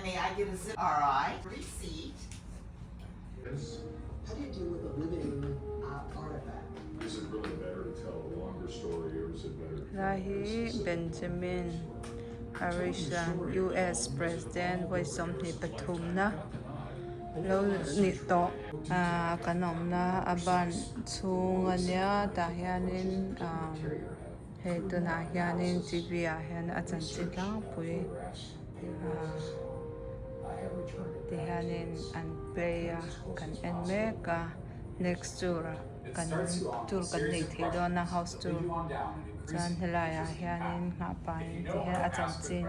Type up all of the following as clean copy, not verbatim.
And may I get a zip? All right. Receipt. Yes. How do you deal with a living artifact? Is it really better to tell a longer story, or is it better to Rahi Benjamin Harrison, U.S. President, Voice-om-ni Pathumna, Lo Nito, Kanomna, Aban, Chunganya, Tahianin, Hetuna Hianin, Tibia, Hian, Atanchitang, Pui, Tihanin, and Playa, Kan Enmeka, next tour, Kan Tour, Kan Nithidona House Tour. Chuan laia hianin ngapain tihian achantin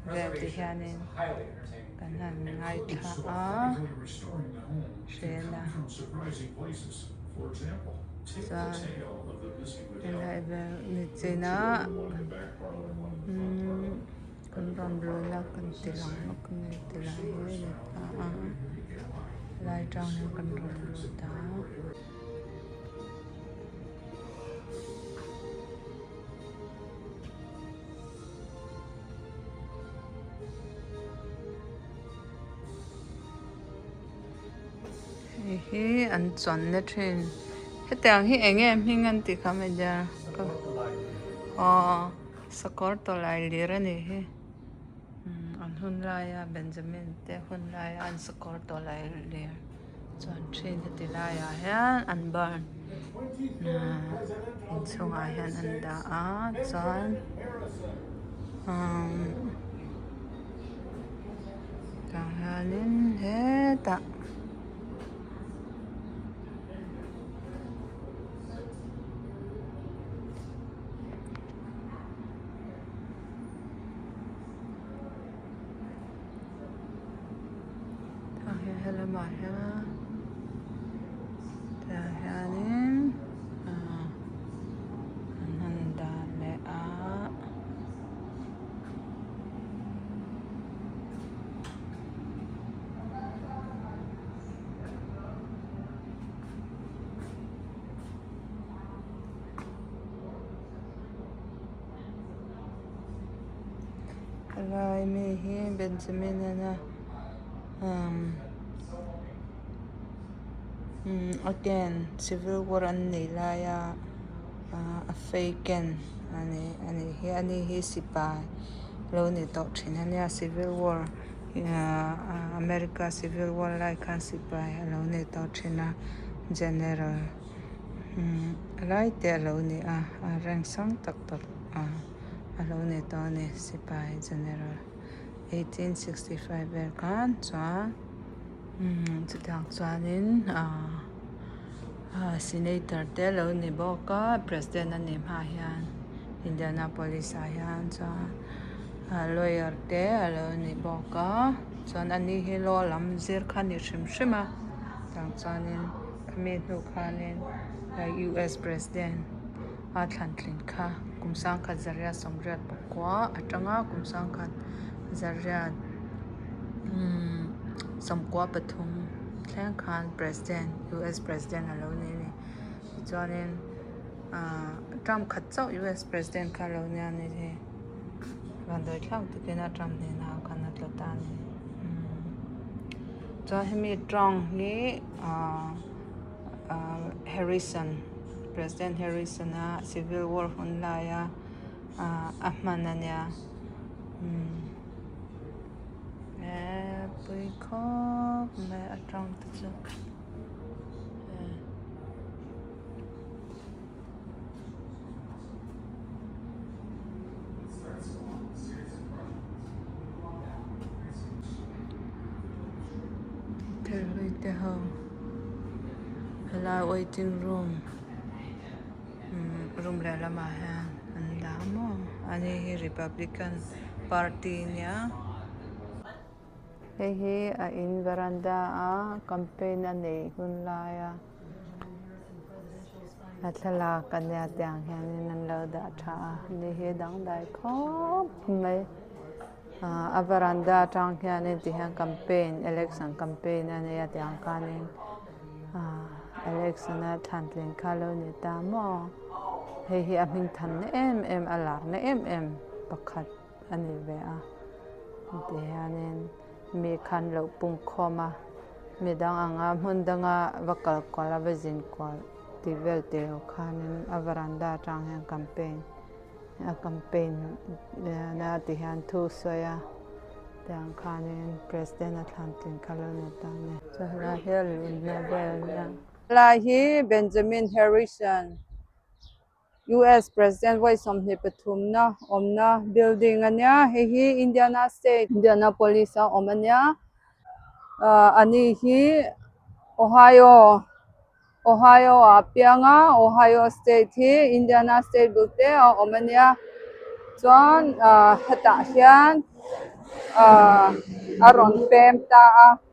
ve tihianin kan han ngai tha a chenna chuan helai ve ni chena kan ram luna kan tilang ma kan ni tilai he ni ta a lai tang kan ram lu ta hi an chuan na thin hetang hi enge hmingan ti khameja sakor to lai lira ni hi an hun laia Benjamin te hun laia an sakor to lai lir chuan thin ti laia hian an burn in chunga hian an da a chuan ta hanin he ta lamah tahanin nanda le a Lai mi hi Benjamin ana again civil war an nei laia a faken ani hi sipai lo ni to thinania civil war America civil war lai khan sipai lo ni to thina general lai te lo ni a rank sang tak tak a lo ni to ni sipai general 1865 ber khan chuan chutang chuanin senator te lo ni bawka president ani hma hian Indianapolis a hian chuan lawyer te lo ni bawka chuan ani hi law lam zir khan ni hrim hrima tang chuanin khami hnu khanin US president hlawhtling kha kumsang khat zaria somriat pakwa atanga kumsang khat zaria samkwa pathum thenkhatte president US president alo ni chuanin Trump khat chau US president kha lo ni ani he vandoi thlang tukena Trump ni na khana tlata ni chuan hemi Trump hi Harrison President Harrison a civil war hun laia ahmingthanna pui khop me atang tu chu te ho hello waiting room room le lamah hian an damo ani hi Republican Party nia hi a in veranda a campaign ani hun laia a thala kanya tiang hian an lo da tha ni hi dang dai khop mai a veranda tang hian ni ti hian campaign election campaign ani a tiang kanin election a thantlin khalo ni ta mo hi ahmingthanna em alar na em pakhat ani ve a ti hianin มีคันเหลาปุงคอมามีดังอ่างมุนดังวักกอลาเวจินกอลที่เวลเตลคันอวารันดาจังแห่งแคมเปญนาที่ฮันทูสวยดังคันประธานาธิบดีคาร์โลไนตันเนี่ยจะลาเฮลุนเนเบลเนี่ยลาฮีเบนจามินแฮร์ริสันU.S. President ไว้สมเด็จปทุมนะนะ building อันเนี้ยเฮี Indiana State Indianapolis อันเนี้ยอันนี้ฮี Ohio เปียงOhio State ฮี Indiana State บุตรอันเนี้ยจวนฮัตตาเฮียนอารอนเปมตา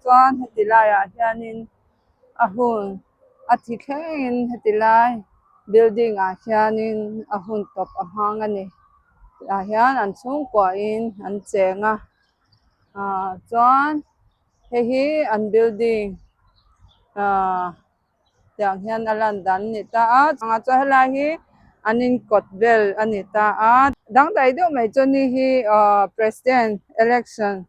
จวนฮัตติลายเฮียนินหุ่นที่แข่งฮัตติลาย building hianin ahun top amhang ani hian an chung kwa in an chenga chuan hi an building yang hian alan dan ni ta changa cha helai hi anin kotbel ani ta dang dai do mai choni hi president election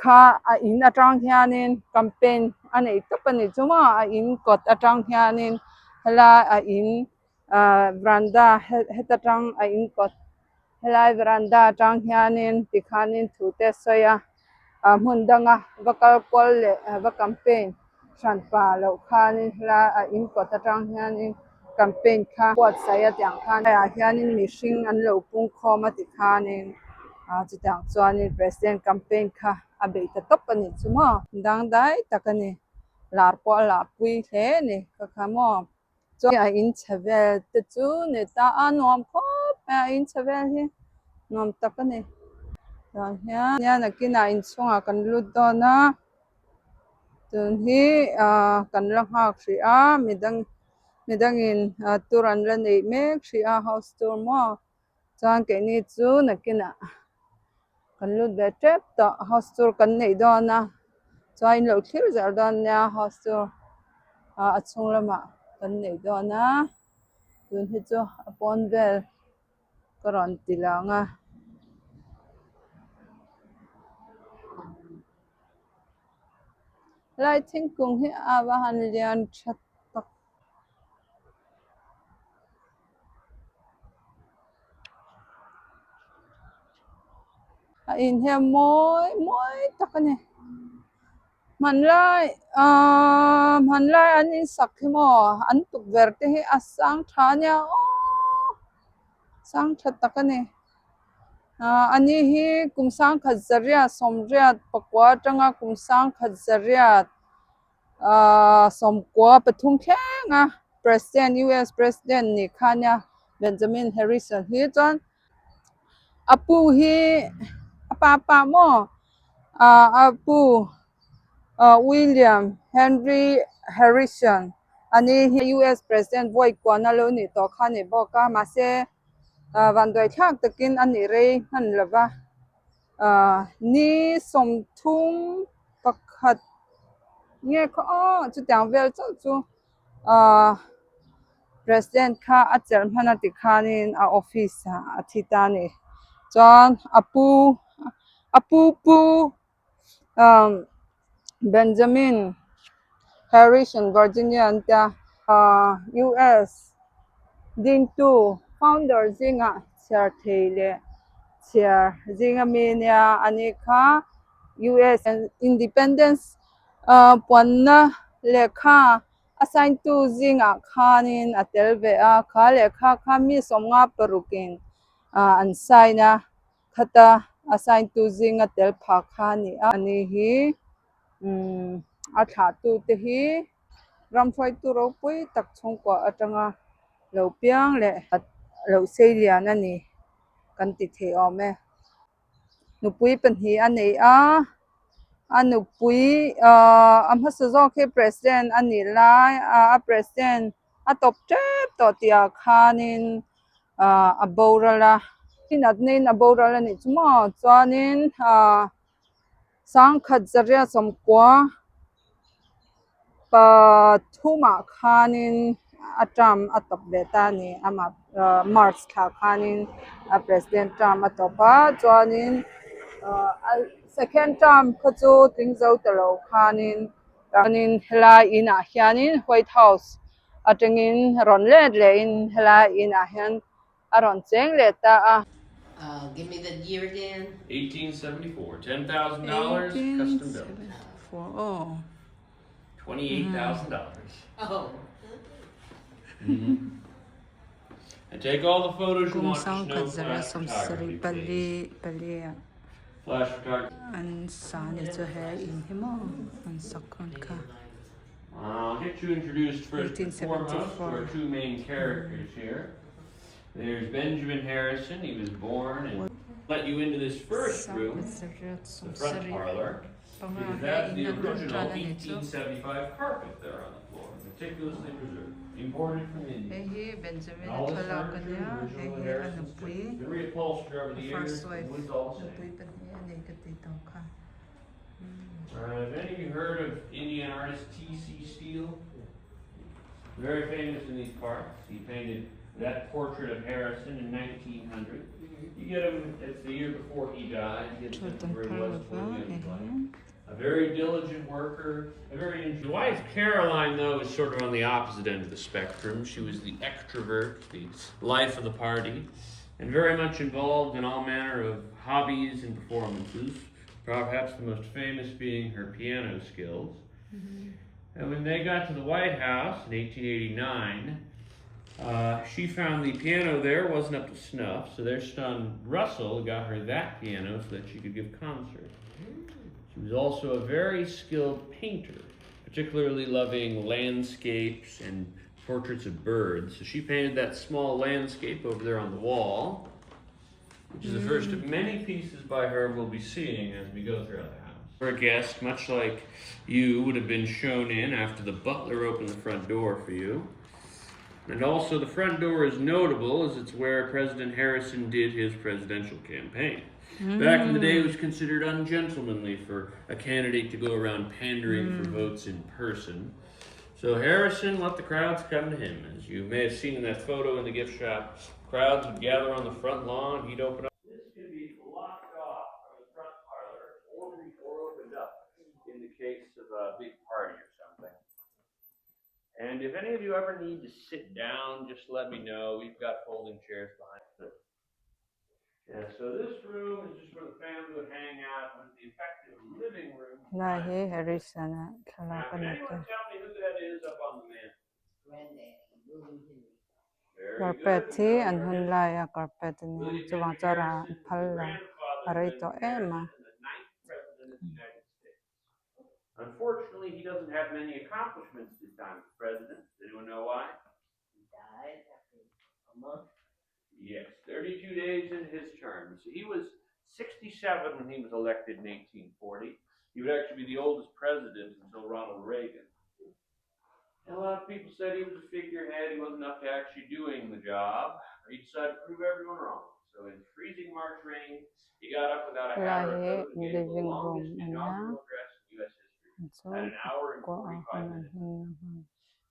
kha in atang hianin campaign ani tapani chuma in kot atang hianin hala in veranda hetatang in kot hala veranda atang hianin tikhanin thute soya mundanga vakal kol le va campaign sanpa lo khanin hala in kot atang hianin campaign kha wat saya tyang khan hianin mishing an lo pung khoma tikhanin chitang chuanin president campaign kha abik ta topani chuma dang dai takani larpo larpui hle ni kakhamo cho in chavel te chu ne ta anom khop in chavel hi nom takani dan hian nakina in chunga kan lut dona tun hi kan la hak ri midangin turan la nei mek ri house tour mo chuan ke ni chu nakina kan lut be trep ta house tour kan nei dona chuan in lo thlir zel don nia house tour achung lama kan nei dona tun hi chu apon vel karon tilanga lai thingkung hi awahan lian that tak in he moi takani manlai an in sakhimo an tuk verte hi asang thanya sang that takani ani hi kumsang khazaria somriat pakwa tanga kumsang khazaria somkwa pathum khenga president US president ni khanya Benjamin Harrison hi chuan apu hi apa mo apu William Henry Harrison ani hi US president voi kwana lo ni to khani bawka ma se vandoi thak takin ani rei han lova ni somthum pakhat nge kho chu tang vel chu president kha achar hmana tikhanin office athitani chuan apu Benjamin Harrison Virginia anta US din tu founder zinga chair theile chair zinga menia anikha US independence ponna lekha assign to zinga khanin atelve kha lekha khami somnga parukin ansaina khata assign to zinga tel pha khani ani hi atha tu te hi ramphoi tu ro pui tak chungkwa atanga lo piang le lo seilian ani kan ti the ome nupui panhi anei anupui amhasazo ke president ani lai president atop trep to tia khanin aborala inadnin aborala ni chuma chuanin sang khazaria somkwa pathuma khanin atam atop betani ama March tha khanin president Trump atopa chuanin second term ko chu ting zo te lo khanin kanin hela in a hianin White House atengin ron le in hela in a hian aron cheng le ta a Give me the year again. 1874, $10,000 custom built. 1874 oh $28,000. Oh. And take all the photos you kung want, sang just no khazara flash som photography, sari please. pali Flash photography. an sani chu he in himo an sakon kha I'll get you introduced first and foremost to 1874. our two main characters here. There's Benjamin Harrison. He was born and let you into this first room, the front parlor, because that's the original 1875 carpet there on the floor, meticulously preserved, imported from India. He Benjamin All this thala furniture, kanya original he Harrison, anupui been reupholstered over the years, first wife wood's all the anupui same. pani ani kati to kha Have any of you heard of Indian artist T.C. Steele? Very famous in these parts. He painted that portrait of Harrison in 1900. You get him, it's the year before he died. You get him very west toward the end of life. A very diligent worker, a very his wife Caroline, though, is sort of on the opposite end of the spectrum. She was the extrovert, the life of the party, and very much involved in all manner of hobbies and performances, perhaps the most famous being her piano skills. And when they got to the White House in 1889, she found the piano there wasn't up to snuff, so their son Russell got her that piano so that she could give concerts. She was also a very skilled painter, particularly loving landscapes and portraits of birds. So she painted that small landscape over there on the wall, which is the first of many pieces by her we'll be seeing as we go throughout the house. For a guest, much like you would have been shown in after the butler opened the front door for you. And also the front door is notable as it's where President Harrison did his presidential campaign. Back in the day, it was considered ungentlemanly for a candidate to go around pandering for votes in person. So Harrison let the crowds come to him. As you may have seen in that photo in the gift shop, crowds would gather on the front lawn, he'd open up. This could be locked off from the front parlor or opened up in the case of a big party or something. And if any of you ever need to sit down, just let me know. We've got folding chairs behind it. Yeah, so this room is just where the family would hang out. It was the effective living room. la he Harrison thala Now, can kana anyone tell me who that is up on the mantle? Granddaddy, William Henry. Very carpet good. hi You know an your hun history. la ya carpet ni William chuwa Henry chara Harrison, the phalla grandfather of arai to Benjamin ema Harrison and the ninth president of the United States. Unfortunately, he doesn't have many accomplishments this time as president. Does anyone know why? He died after a month. Yes, 32 days in his term. So he was 67 when he was elected in 1840. He would actually be the oldest president until Ronald Reagan. And a lot of people said he was a figurehead, he wasn't up to actually doing the job. He decided to prove everyone wrong. So in freezing March rain, he got up without a hat or a la coat and gave the living longest room inaugural anya address in U.S. history. so At an hour and ko 45 minutes. hun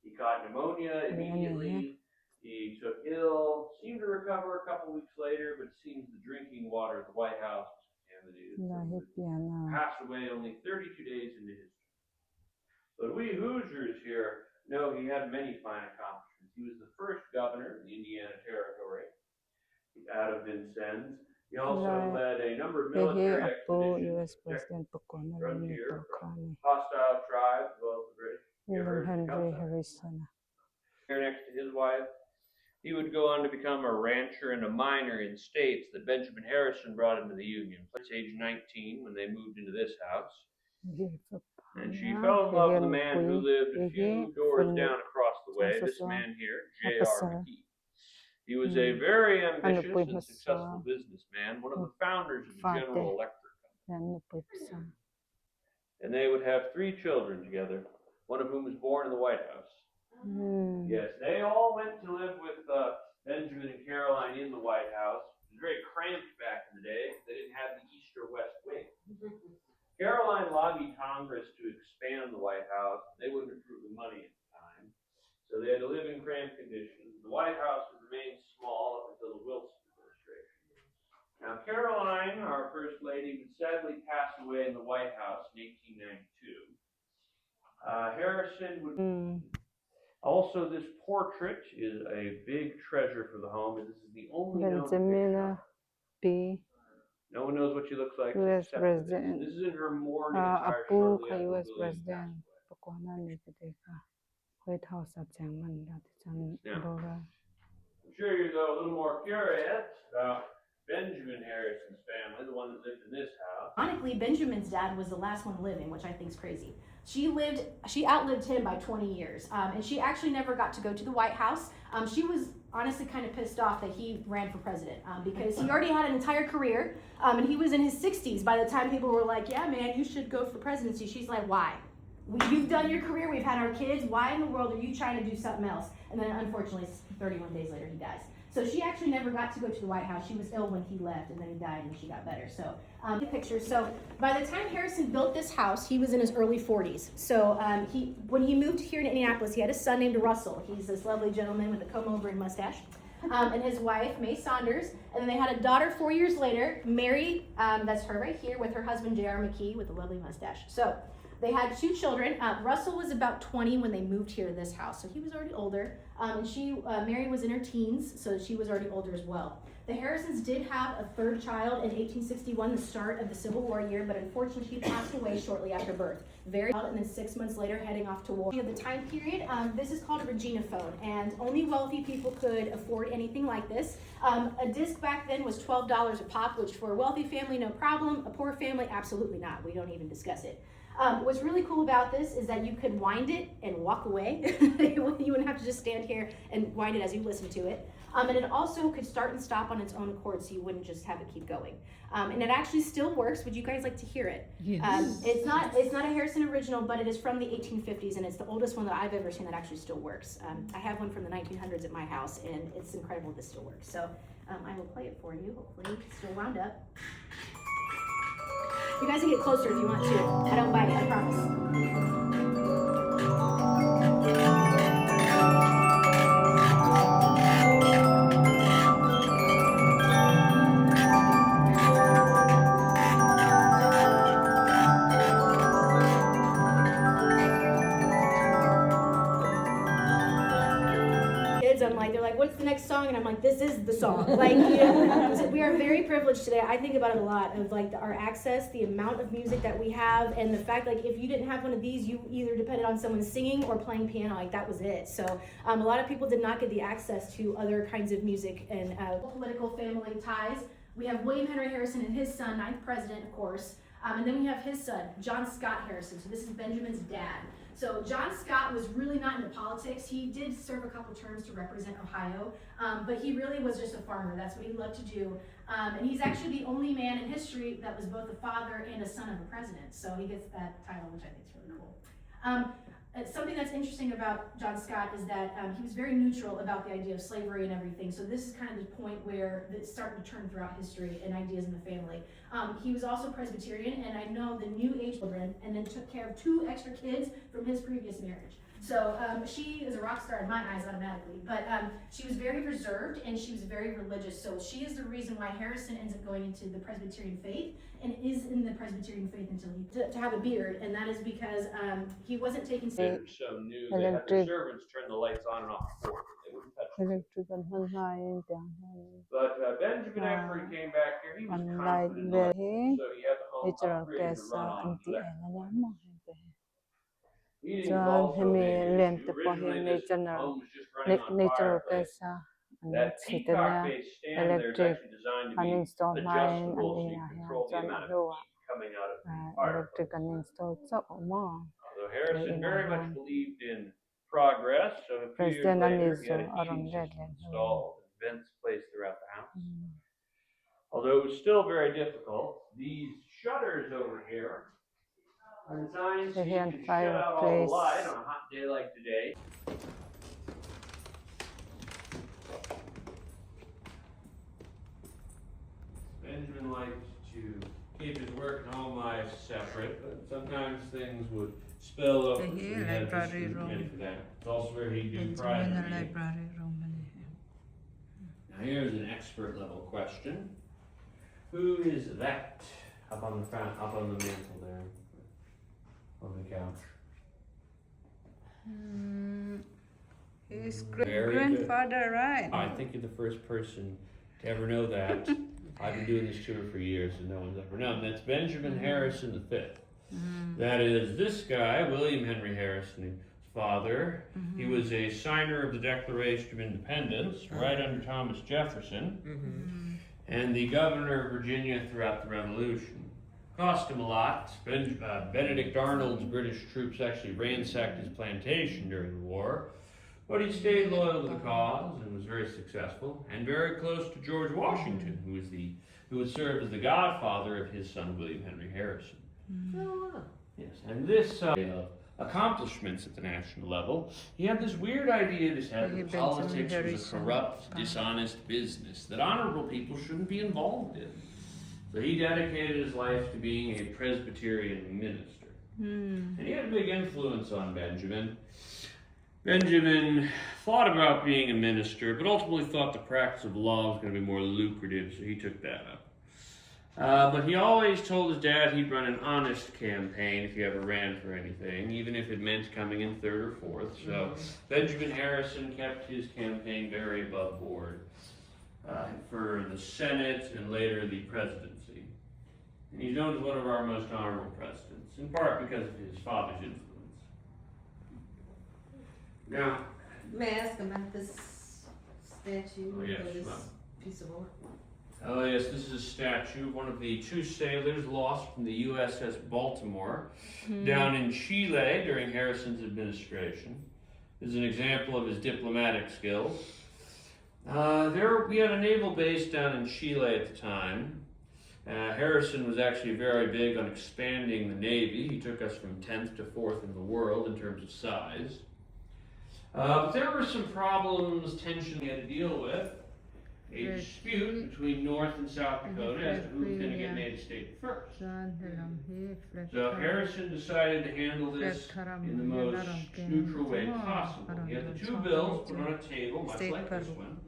He caught pneumonia immediately. He took ill, seemed to recover a couple weeks later, but it seems the drinking water at the White House was contaminated. la he piano Passed away only 32 days into his term. But we Hoosiers here know he had many fine accomplishments. He was the first governor of the Indiana Territory out of Vincennes. He also led a number of he military apo expeditions US president pokona ni frontier to khani hostile tribes, as well as the British. William Henry Harrison Here next to his wife. He would go on to become a rancher and a miner in states that Benjamin Harrison brought into the Union. At age 19 when they moved into this house. And she fell in love with a man who lived a few doors down across the way, this man here, J.R. McKee. He was a very ambitious and successful businessman, one of the founders of the General Electric Company. And they would have 3 children together, one of whom was born in the White House. Yes, they all went to live with Benjamin and Caroline in the White House. It was very cramped back in the day. They didn't have the east or west wing. Caroline lobbied Congress to expand the White House. They wouldn't approve the money at the time. So they had to live in cramped conditions. The White House would remain small up until the Wilson administration. Now, Now, Caroline, our first lady, would sadly pass away in the White House in 1892. Harrison would. Also, this portrait is a big treasure for the home, and this is the only known picture. B. No one knows what she looks like US except for this. President. This is in her mourning attire Apu shortly ka after US William President. passed away. Pakwana ni ka White House at Sherman that chan Dora. I'm sure you're though a little more curious about Benjamin Harrison's family, the one that lived in this house. Ironically, Benjamin's dad was the last one living, which I think is crazy. She outlived him by 20 years, and she actually never got to go to the White House. She was honestly kind of pissed off that he ran for president because he already had an entire career, and he was in his 60s by the time people were like, yeah, man, you should go for presidency. She's like, why? You've done your career, we've had our kids, why in the world are you trying to do something else? And then unfortunately, 31 days later, he dies. So she actually never got to go to the White House. She was ill when he left, and then he died, and she got better. So, the pictures. So, by the time Harrison built this house, he was in his early 40s. So, when he moved here to Indianapolis, he had a son named Russell. He's this lovely gentleman with a comb-over and mustache, and his wife, May Saunders. And then they had a daughter 4 years later, Mary. That's her right here, with her husband J.R. McKee with a lovely mustache. So, they had 2 children. Russell was about 20 when they moved here to this house, so he was already older. And Mary was in her teens, so she was already older as well. The Harrisons did have a 3rd child in 1861, the start of the Civil War year, but unfortunately she passed away shortly after birth. And then 6 months later, heading off to war. The time period, this is called a Regina phone, and only wealthy people could afford anything like this. A disc back then was $12 a pop, which for a wealthy family, no problem. A poor family, absolutely not. We don't even discuss it. What's really cool about this is that you could wind it and walk away. You wouldn't have to just stand here and wind it as you listen to it. And it also could start and stop on its own accord, so you wouldn't just have it keep going. And it actually still works. Would you guys like to hear it? Yes. It's not a Harrison original, but it is from the 1850s, and it's the oldest one that I've ever seen that actually still works. I have one from the 1900s at my house, and it's incredible this still works. So I will play it for you. Hopefully, it's still wound up. You guys can get closer if you want to. I don't bite it, I promise. They're like, what's the next song? And I'm like, this is the song. Like, you know, so we are very privileged today. I think about it a lot of like our access, the amount of music that we have, and the fact like if you didn't have one of these, you either depended on someone singing or playing piano. Like that was it. So a lot of people did not get the access to other kinds of music and political family ties. We have William Henry Harrison and his son, 9th president, of course. And then we have his son, John Scott Harrison. So this is Benjamin's dad. So John Scott was really not into politics. He did serve a couple terms to represent Ohio, but he really was just a farmer. That's what he loved to do. And he's actually the only man in history that was both a father and a son of a president. So he gets that title, which I think is really cool. Something that's interesting about John Scott is that he was very neutral about the idea of slavery and everything. So this is kind of the point where it's starting to turn throughout history and ideas in the family. He was also Presbyterian, and I know the new age children, and then took care of 2 extra kids from his previous marriage. So she is a rock star in my eyes automatically, but she was very reserved and she was very religious. So she is the reason why Harrison ends up going into the Presbyterian faith and is in the Presbyterian faith until he to have a beard, and that is because he wasn't taking. They were so new, they had the servants turn the lights on and off before. They wouldn't touch them. But Benjamin, after he came back here, he was confident. So he had the home upgraded to run on electric. John Hemi lem te pohin natural gas and sitana electric uninstall mine and John Hlawhtling electric uninstall so more. Although Harrison very much believed in progress, so a few years later he had a heating system installed and vents placed throughout the house. Although it was still very difficult, these shutters over here are designed so you can shut out all the light on a hot day like today. Benjamin liked to keep his work and home life separate, but sometimes things would spill over, so we had this room ready for that. It's also where he'd do private reading. Now here's an expert level question. Who is that up on the mantle there, on the couch? His Very grandfather, right? I think you're the first person to ever know that. I've been doing this tour for years and no one's ever known. That's Benjamin Harrison V. That is this guy, William Henry Harrison, his father. He was a signer of the Declaration of Independence, right under Thomas Jefferson, and the governor of Virginia throughout the Revolution. Cost him a lot. Benedict Arnold's British troops actually ransacked his plantation during the war, but he stayed loyal to the cause and was very successful, and very close to George Washington, who had served as the godfather of his son William Henry Harrison. Yes, and this accomplishments at the national level, he had this weird idea in his head that politics was a corrupt, dishonest business that honorable people shouldn't be involved in. So he dedicated his life to being a Presbyterian minister. And he had a big influence on Benjamin. Benjamin thought about being a minister, but ultimately thought the practice of law was going to be more lucrative, so he took that up. But he always told his dad he'd run an honest campaign if he ever ran for anything, even if it meant coming in third or fourth. So Benjamin Harrison kept his campaign very above board for the Senate and later the presidency. And he's known as one of our most honorable presidents, in part because of his father's influence. Now, May I ask about this statue Oh, yes, or this ma'am. piece of art? oh yes, this is a statue of one of the two sailors lost from the USS Baltimore down in Chile during Harrison's administration. This is an example of his diplomatic skills. We had a naval base down in Chile at the time. Harrison was actually very big on expanding the Navy. He took us from 10th to 4th in the world in terms of size. But there were some problems, tension we had to deal with. A dispute between North and South Dakota as to who's going to get made a state first. So Harrison decided to handle this in the most neutral way possible. He had the two bills put on a table, much like this one.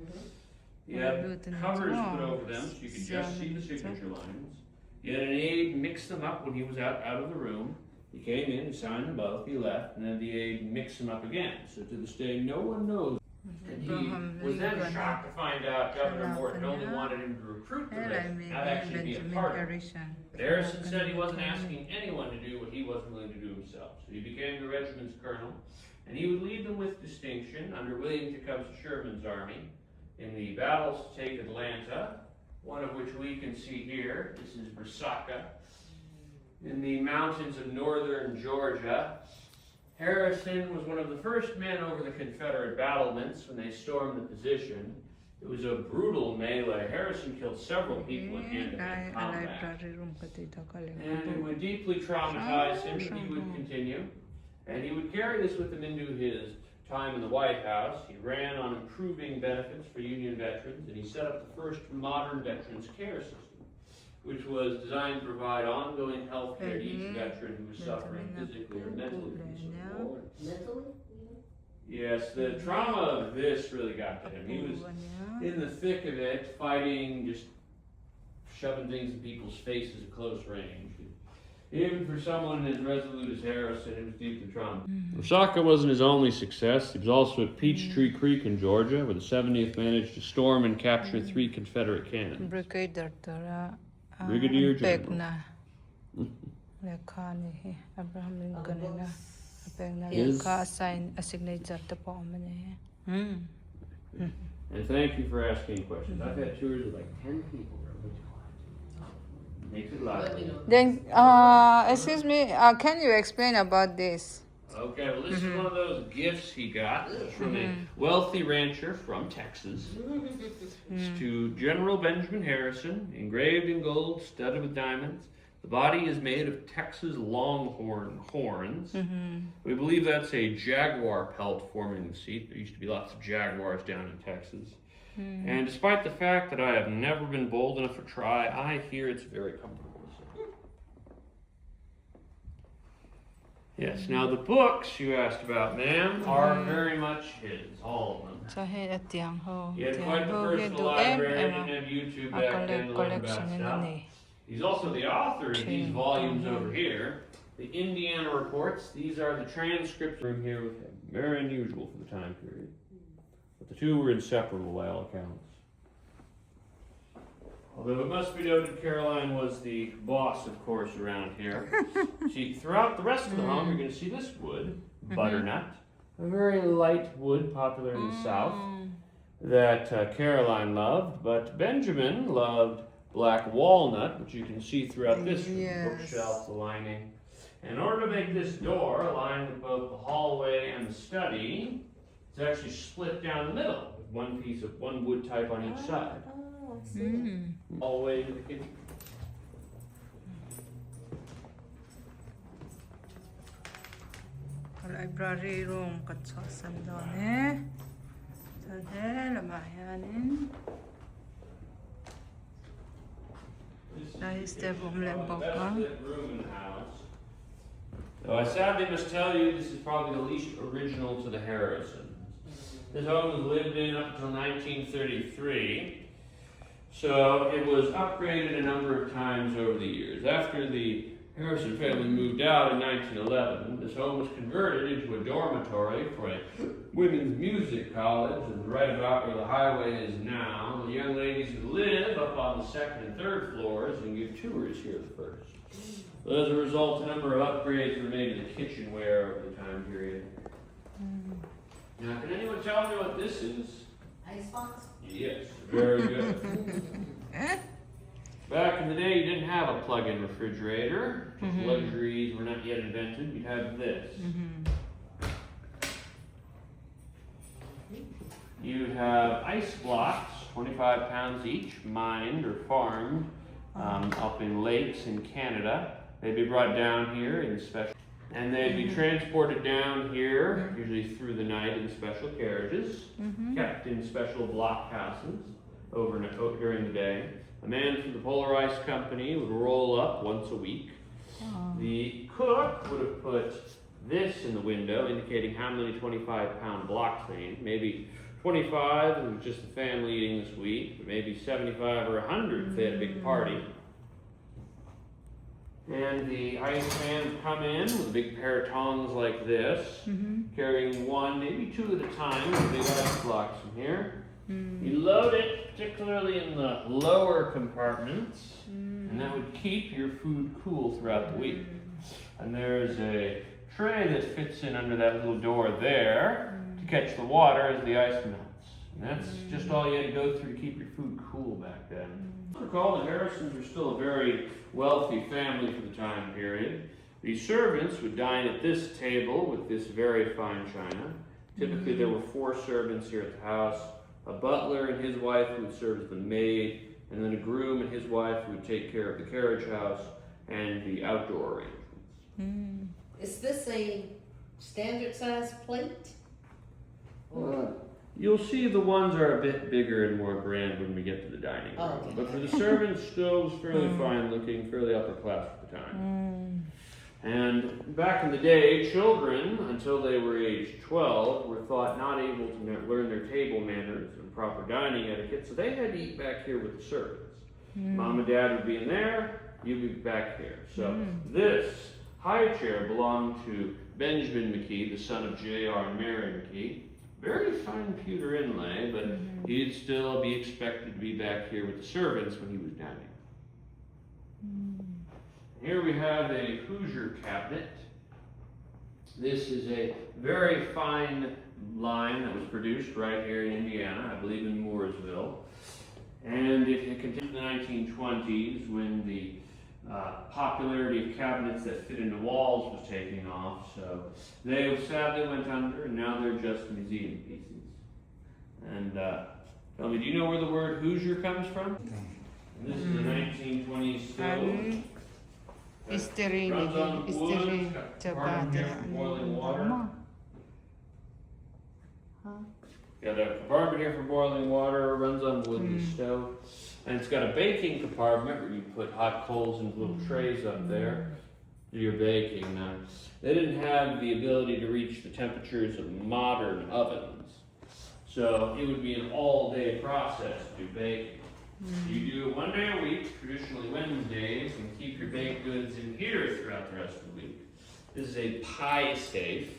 He had covers put over them so you could just see the signature lines. He had an aide mix them up when he was out of the room. He came in, he signed them both, he left, and then the aide mixed them up again. So to this day, no one knows. And he was then shocked to find out Governor Morton only wanted him to recruit the regiment, not actually be a part of it. But Harrison said he wasn't asking anyone to do what he wasn't willing to do himself. So he became the regiment's colonel, and he would lead them with distinction under William Tecumseh-Sherman's army in the battles to take Atlanta, one of which we can see here. This is Resaca. In the mountains of northern Georgia, Harrison was one of the first men over the Confederate battlements when they stormed the position. It was a brutal melee. Harrison killed several people in hand-to-hand combat. And it would deeply traumatize him, but he would continue. And he would carry this with him into his time in the White House. He ran on improving benefits for Union veterans, and he set up the first modern veterans care system, which was designed to provide ongoing health care to each veteran who was suffering physically or mentally from the war. Mentally? Yes, the trauma of this really got to him. He was in the thick of it, fighting, just shoving things in people's faces at close range. Even for someone as resolute as Harrison, it was deeply traumatizing. Resaca wasn't his only success. He was also at Peachtree Creek in Georgia, where the 70th managed to storm and capture 3 Confederate cannons. Brigadier General. And thank you for asking questions. I've had tours with like 10 people. Makes it lively. Then, excuse me, can you explain about this? Okay, well this is one of those gifts he got from a wealthy rancher from Texas. It's to General Benjamin Harrison, engraved in gold, studded with diamonds. The body is made of Texas longhorn horns. We believe that's a jaguar pelt forming the seat. There used to be lots of jaguars down in Texas. And despite the fact that I have never been bold enough to try, I hear it's very comfortable. Yes, now the books you asked about, ma'am, are very much his, all of them. So he at tiang ho. He had quite the personal library, didn't have YouTube back then to learn about stuff. He's also the author of these volumes over here. The Indiana reports, these are the transcripts room here with him. Very unusual for the time period. But the two were inseparable by all accounts. Although it must be noted Caroline was the boss, of course, around here. See, throughout the rest of the home, you're going to see this wood, butternut, a very light wood popular in the South that Caroline loved, but Benjamin loved black walnut, which you can see throughout this bookshelf, the lining. In order to make this door align with both the hallway and the study, it's actually split down the middle with one piece of one wood type on each side. All the way to the kitchen. Library room katsosan doon lamah yanin. Dahil room bawka. So I sadly must tell you, this is probably the least original to the Harrisons. This home was lived in up until 1933. So it was upgraded a number of times over the years. After the Harrison family moved out in 1911, this home was converted into a dormitory for a women's music college, and right about where the highway is now, the young ladies would live up on the second and third floors and give tours here at the first. So as a result, a number of upgrades were made to the kitchenware over the time period. Now, can anyone tell me what this is? Icebox? Yes, very good. Back in the day, you didn't have a plug-in refrigerator. Luxuries were not yet invented. You'd have this. You'd have ice blocks, 25 pounds each, mined or farmed up in lakes in Canada. They'd be brought down here in special, and they'd be transported down here, usually through the night in special carriages, kept in special block houses during the day. A man from the Polar Ice Company would roll up once a week. The cook would have put this in the window, indicating how many 25-pound blocks they need. Maybe 25 if it was just the family eating this week, but maybe 75 or 100 if they had a big party. And the ice man would come in with a big pair of tongs like this, carrying one, maybe two at a time, with big ice blocks in here. You load it, particularly in the lower compartments, and that would keep your food cool throughout the week. And there's a tray that fits in under that little door there to catch the water as the ice melts. And that's just all you had to go through to keep your food cool back then. Recall the Harrisons were still a very wealthy family for the time period. The servants would dine at this table with this very fine china. Typically there were 4 servants here at the house. A butler and his wife who would serve as the maid, and then a groom and his wife who would take care of the carriage house and the outdoor arrangements. Is this a standard size plate? You'll see the ones are a bit bigger and more grand when we get to the dining room. Okay. But for the servants, stoves fairly fine looking, fairly upper class at the time. And back in the day, children, until they were age 12, were thought not able to learn their table manners and proper dining etiquette, so they had to eat back here with the servants. Mom and Dad would be in there, you'd be back here. So this high chair belonged to Benjamin McKee, the son of J.R. and Mary McKee. Very fine pewter inlay, but he'd still be expected to be back here with the servants when he was dining. Here we have a Hoosier cabinet. This is a very fine line that was produced right here in Indiana, I believe in Mooresville. And it continued in the 1920s when the popularity of cabinets that fit into walls was taking off. So they sadly went under, and now they're just museum pieces. And tell me, do you know where the word Hoosier comes from? And this is a 1920s stove. Isteri Runs on wood, coba compartment here for boiling water. Got a compartment here for boiling water, runs on wood in the stove. And it's got a baking compartment where you put hot coals in little trays up there. your baking. Now, they didn't have the ability to reach the temperatures of modern ovens, so it would be an all-day process to do baking. You do it one day a week, traditionally Wednesdays, and keep your baked goods in here throughout the rest of the week. This is a pie safe.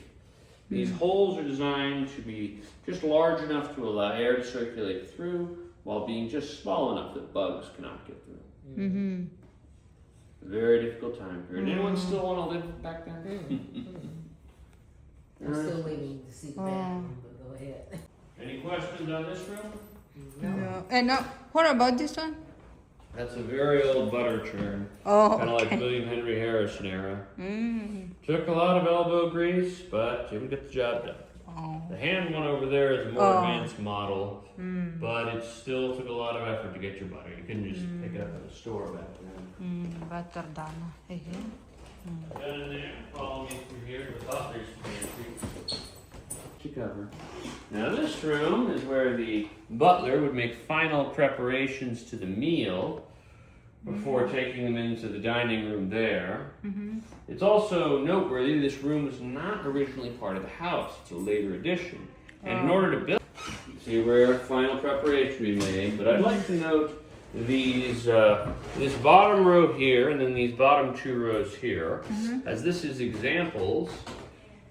These holes are designed to be just large enough to allow air to circulate through, while being just small enough that bugs cannot get through. Very difficult time period. Anyone still want to live back there? I'm still waiting to see the bathroom, but go ahead. Any questions on this room? No. And now, what about this one? That's a very old butter churn. Oh, Kind of like okay. William Henry Harrison era. Mm. Took a lot of elbow grease, but you would get the job done. Oh. The hand one over there is a more Oh. advanced model, but it still took a lot of effort to get your butter. You couldn't just pick it up at the store back then. Butter dana. Down in there, follow me through here to the butler's pantry. To cover. Now this room is where the butler would make final preparations to the meal before taking them into the dining room there. It's also noteworthy this room was not originally part of the house. It's a later addition. And in order to build, you see where final preparation we made. But I'd like to note these, this bottom row here and then these bottom two rows here, as this is examples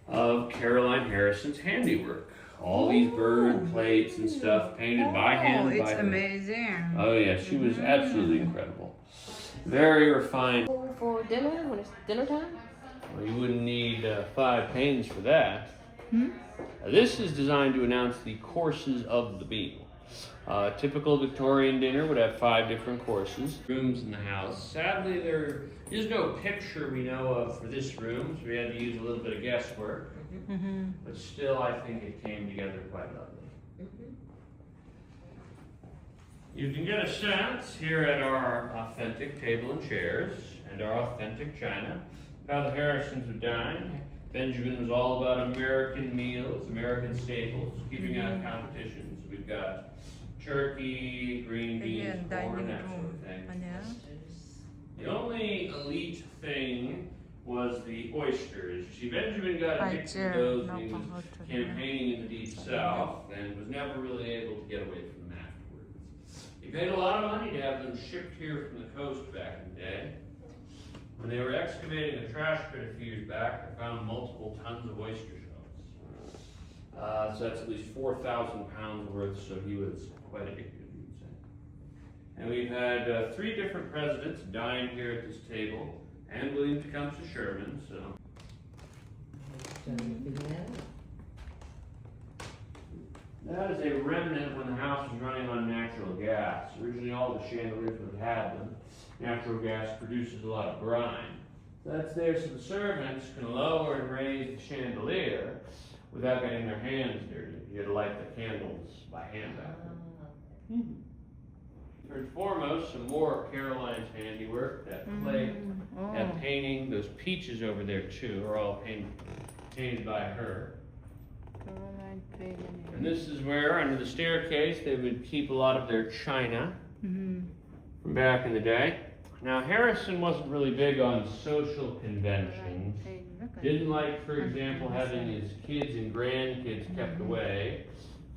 of Caroline Harrison's handiwork. All these bird plates and stuff painted by hand by It's her. amazing. Oh yeah, she was absolutely incredible. Very refined. For dinner when it's dinner time? Well, you wouldn't need 5 panes for that. This is designed to announce the courses of the meal. Typical Victorian dinner would have 5 different courses. Rooms in the house. Sadly, there is no picture we know of for this room, so we had to use a little bit of guesswork. But still, I think it came together quite lovely. You can get a sense here at our authentic table and chairs and our authentic china how the Harrisons would dine. Benjamin was all about American meals, American staples, keeping out competitions. We've got turkey, green beans, corn, that sort of thing. The only elite thing was the oysters. See, Benjamin got addicted to those when he was campaigning in the Deep South and was never really able to get away from them afterwards. He paid a lot of money to have them shipped here from the coast back in the day. When they were excavating a trash pit a few years back, they found multiple tons of oyster shells. So that's at least 4,000 pounds worth, so he was quite addicted, you would say. And we've had 3 different presidents dine here at this table, and William Tecumseh Sherman, so. That is a remnant when the house was running on natural gas. Originally all the chandeliers would have had them. Natural gas produces a lot of grime. So that's there so the servants can lower and raise the chandelier without getting their hands dirty. You had to light the candles by hand back then. First and foremost, some more Caroline's handiwork. That plate, that painting, those peaches over there too are all painted by her. And this is where, under the staircase, they would keep a lot of their china from back in the day. Now, Harrison wasn't really big on social conventions. Didn't like, for example, having his kids and grandkids kept away.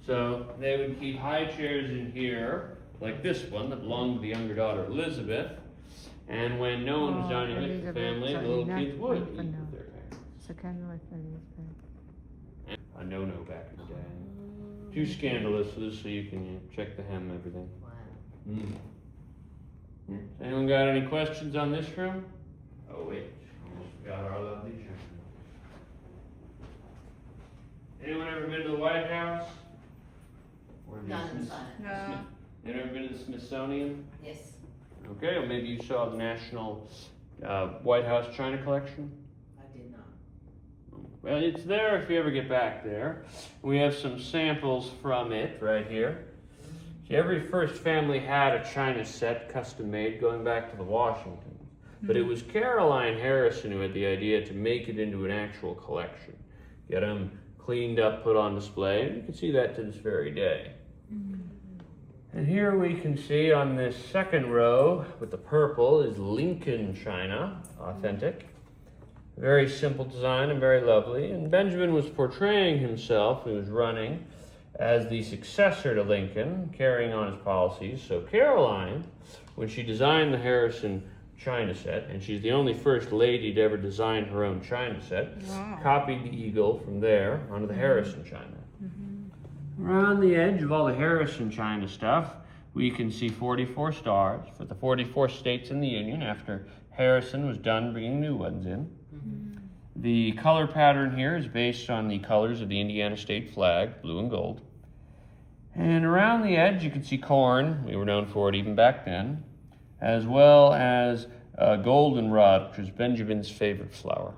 So they would keep high chairs in here, like this one that belonged to the younger daughter, Elizabeth. And when no one was dining with the family, the little kids would eat with their parents. A no-no back in the day. Too scandalous for this, so you can check the hem and everything. Anyone got any questions on this room? Oh wait, almost forgot our lovely gentleman. Anyone ever been to the White House? Or the None inside. No. You ever been to the Smithsonian? Yes. Okay, well maybe you saw the National White House China Collection? I did not. Well, it's there if you ever get back there. We have some samples from it right here. See, every first family had a china set, custom made, going back to the Washingtons. But it was Caroline Harrison who had the idea to make it into an actual collection. Get them cleaned up, put on display, and you can see that to this very day. And here we can see on this second row with the purple is Lincoln china, authentic. Very simple design and very lovely. And Benjamin was portraying himself, he was running, as the successor to Lincoln, carrying on his policies. So Caroline, when she designed the Harrison china set, and she's the only first lady to ever design her own china set, copied the eagle from there onto the Harrison china. Around the edge of all the Harrison china stuff, we can see 44 stars for the 44 states in the Union after Harrison was done bringing new ones in. The color pattern here is based on the colors of the Indiana state flag, blue and gold. And around the edge you can see corn, we were known for it even back then, as well as goldenrod, which was Benjamin's favorite flower.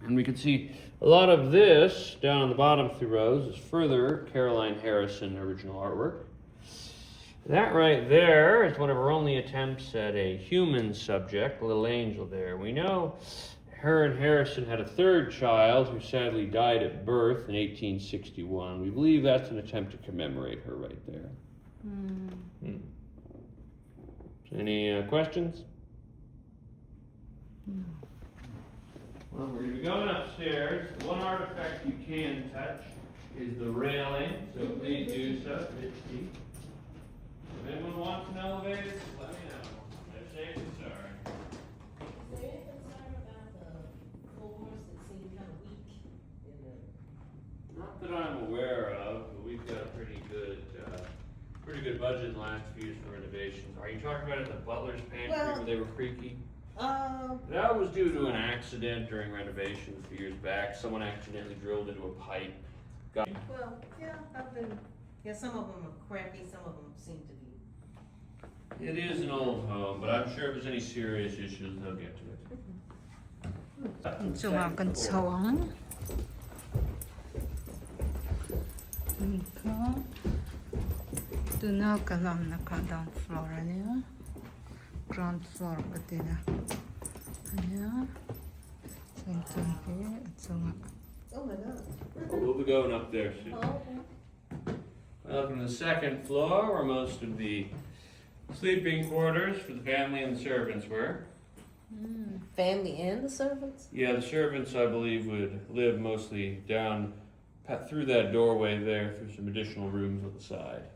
And we can see a lot of this down on the bottom 3 rows is further Caroline Harrison original artwork. That right there is one of her only attempts at a human subject, a little angel there. We know her and Harrison had a 3rd child who sadly died at birth in 1861. We believe that's an attempt to commemorate her right there. Any questions? Well, we're going to be going upstairs. The one artifact you can touch is the railing, so please do so. It's steep. If anyone wants an elevator, just let me know. They're safe and sorry. Is there any concern about the floors that seem kind of weak in the? Not that I'm aware of, but we've got a pretty good budget in the last few years for renovations. Are you talking about at the butler's pantry where they were creaky? That was due to an accident during renovation a few years back. Someone accidentally drilled into a pipe. Well, yeah, some of them are crappy, some of them seem to be. It is an old home, but I'm sure if there's any serious issues, they'll get to it. 중앙은 저왕. 그러니까 Tuna kalam na down floor niya. Ground floor pati na. Anya. Something here. Oh my God. We'll be going up there soon. Welcome to the 2nd floor, where most of the sleeping quarters for the family and the servants were. Family and the servants? Yeah, the servants, I believe, would live mostly down through that doorway there, through some additional rooms on the side.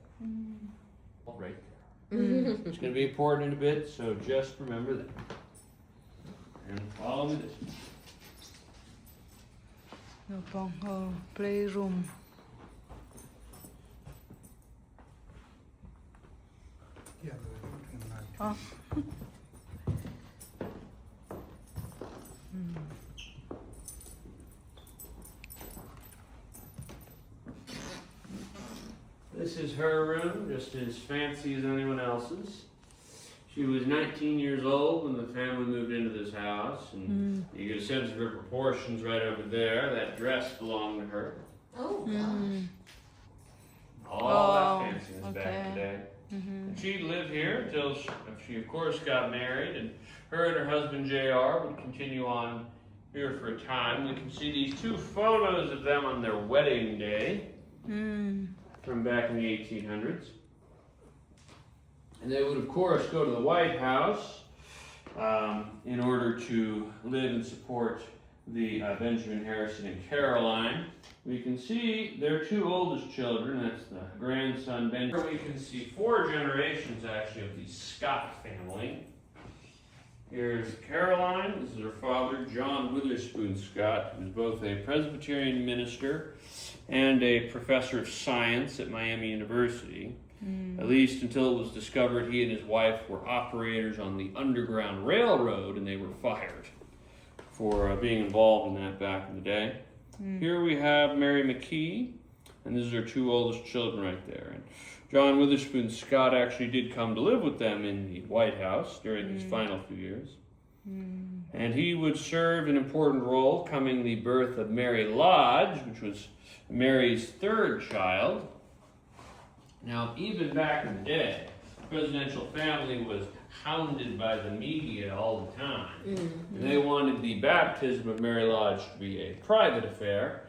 Right there. It's going to be important in a bit, so just remember that. And follow me this way. No pang playroom. Oh. This is her room, just as fancy as anyone else's. She was 19 years old when the family moved into this house, and you get a sense of her proportions right over there. That dress belonged to her. Oh, gosh. All that fanciness back today. And she'd live here until she, of course, got married, and her husband, JR, would continue on here for a time. We can see these 2 photos of them on their wedding day from back in the 1800s. And they would, of course, go to the White House in order to live and support the Benjamin Harrison and Caroline. We can see their 2 oldest children. That's the grandson, Benjamin. We can see 4 generations, actually, of the Scott family. Here's Caroline. This is her father, John Witherspoon Scott, who was both a Presbyterian minister and a professor of science at Miami University. At least until it was discovered he and his wife were operators on the Underground Railroad, and they were fired for being involved in that back in the day. Here we have Mary McKee, and this is her 2 oldest children right there. And John Witherspoon Scott actually did come to live with them in the White House during his final few years. And he would serve an important role, coming the birth of Mary Lodge, which was Mary's 3rd child. Now, even back in the day, the presidential family was hounded by the media all the time. And they wanted the baptism of Mary Lodge to be a private affair.